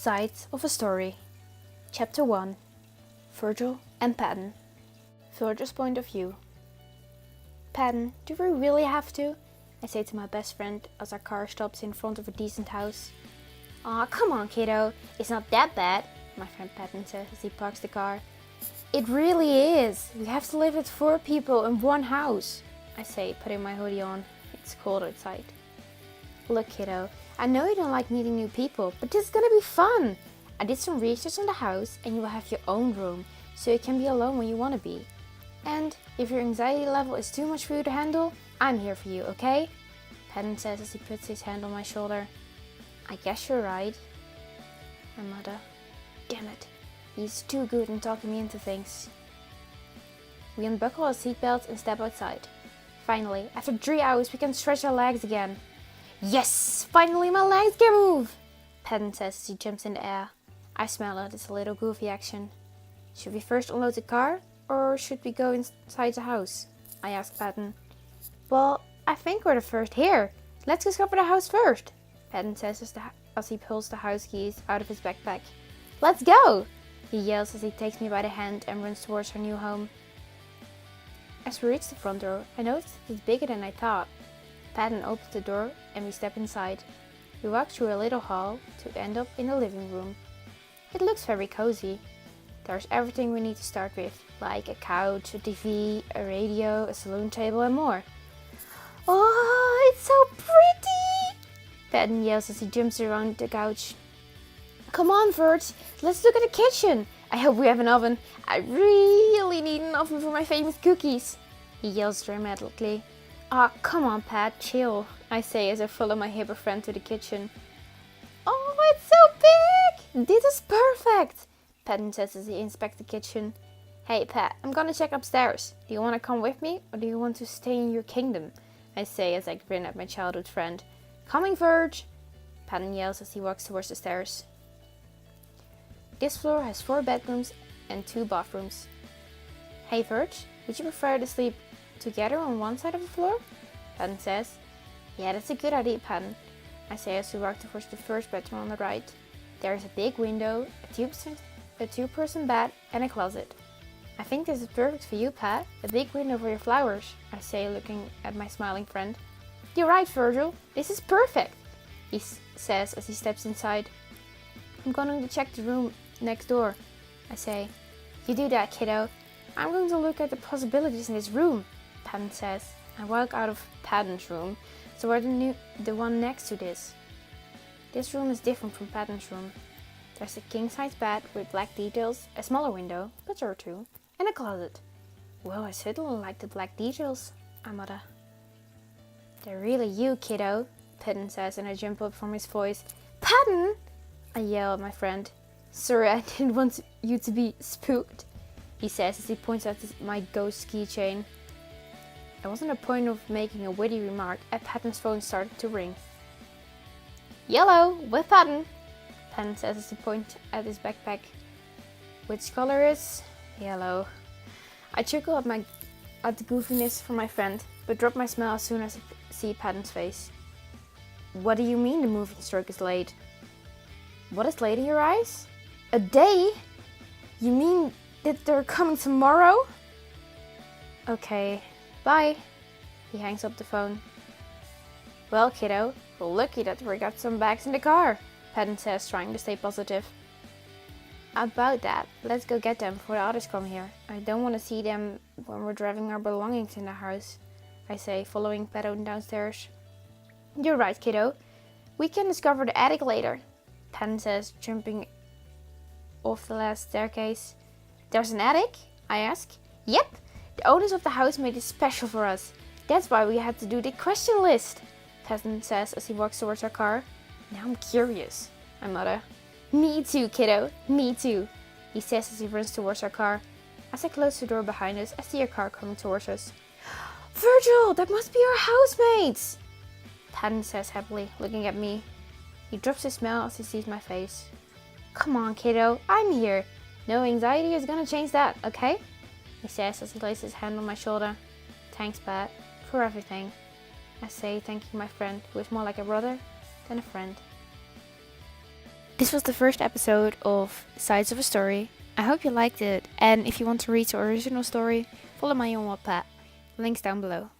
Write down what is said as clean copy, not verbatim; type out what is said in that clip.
Sides of a Story. Chapter 1. Virgil and Patton. Virgil's point of view. Patton, do we really have to? I say to my best friend as our car stops in front of a decent house. Aw, come on kiddo, it's not that bad, my friend Patton says as he parks the car. It really is. We have to live with 4 people in one house, I say, putting my hoodie on. It's cold outside. Look kiddo, I know you don't like meeting new people, but this is gonna be fun. I did some research on the house and you will have your own room, so you can be alone when you want to be. And if your anxiety level is too much for you to handle, I'm here for you, okay? Patton says as he puts his hand on my shoulder. I guess you're right. I mutter. Damn it, he's too good in talking me into things. We unbuckle our seatbelts and step outside. Finally, after 3 hours, we can stretch our legs again. Yes, finally my legs can move, Patton says as he jumps in the air. I smile at this little goofy action. Should we first unload the car, or should we go inside the house? I ask Patton. Well, I think we're the first here. Let's discover the house first, Patton says as he pulls the house keys out of his backpack. Let's go, he yells as he takes me by the hand and runs towards our new home. As we reach the front door, I notice that it's bigger than I thought. Patton opens the door and we step inside. We walk through a little hall to end up in the living room. It looks very cozy. There's everything we need to start with, like a couch, a TV, a radio, a saloon table and more. Oh, it's so pretty! Patton yells as he jumps around the couch. Come on, Vert, let's look at the kitchen. I hope we have an oven. I really need an oven for my famous cookies, he yells dramatically. Ah, come on, Pat, chill, I say as I follow my hipper friend to the kitchen. Oh, it's so big! This is perfect, Patton says as he inspects the kitchen. Hey, Pat, I'm gonna check upstairs. Do you want to come with me, or do you want to stay in your kingdom? I say as I grin at my childhood friend. Coming, Verge! Patton yells as he walks towards the stairs. This floor has 4 bedrooms and 2 bathrooms. Hey, Verge, would you prefer to sleep together on one side of the floor? Patton says. Yeah, that's a good idea, Patton, I say as we walk towards the first bedroom on the right. There is a big window, a 2-person bed and a closet. I think this is perfect for you, Pat. A big window for your flowers, I say looking at my smiling friend. You're right, Virgil. This is perfect, he says as he steps inside. I'm going to check the room next door, I say. You do that, kiddo. I'm going to look at the possibilities in this room, Patton says. I walk out of Patton's room toward the one next to this. This room is different from Patton's room. There's a king-size bed with black details, a smaller window, but there are 2, and a closet. Well, I certainly like the black details, I mutter. They're really you, kiddo, Patton says, and I jump up from his voice. Patton! I yell at my friend. Sorry, I didn't want you to be spooked, he says as he points out my ghost keychain. I was on the point of making a witty remark as Patton's phone started to ring. Yellow, with Patton, Patton says as he points at his backpack. Which color is? Yellow. I chuckle at the goofiness from my friend, but drop my smile as soon as I see Patton's face. What do you mean the moving stroke is late? What is late in your eyes? A day? You mean that they're coming tomorrow? Okay, bye. He hangs up the phone. Well, kiddo, we're lucky that we got some bags in the car, Patton says, trying to stay positive. About that, let's go get them before the others come here. I don't want to see them when we're driving our belongings in the house, I say, following Patton downstairs. You're right, kiddo. We can discover the attic later, Patton says, jumping off the last staircase. There's an attic? I ask. Yep, the owners of the house made it special for us. That's why we had to do the question list, Patton says as he walks towards our car. Now I'm curious, I mutter. Me too, kiddo, me too, he says as he runs towards our car. As I close the door behind us, I see a car coming towards us. Virgil, that must be our housemates, Patton says happily, looking at me. He drops his smile as he sees my face. Come on, kiddo, I'm here. No anxiety is gonna change that, okay? He says as he lays his hand on my shoulder. Thanks, Pat, for everything, I say, thanking my friend, who is more like a brother than a friend. This was the first episode of Sides of a Story. I hope you liked it, and if you want to read the original story, follow me on Wattpad. Links down below.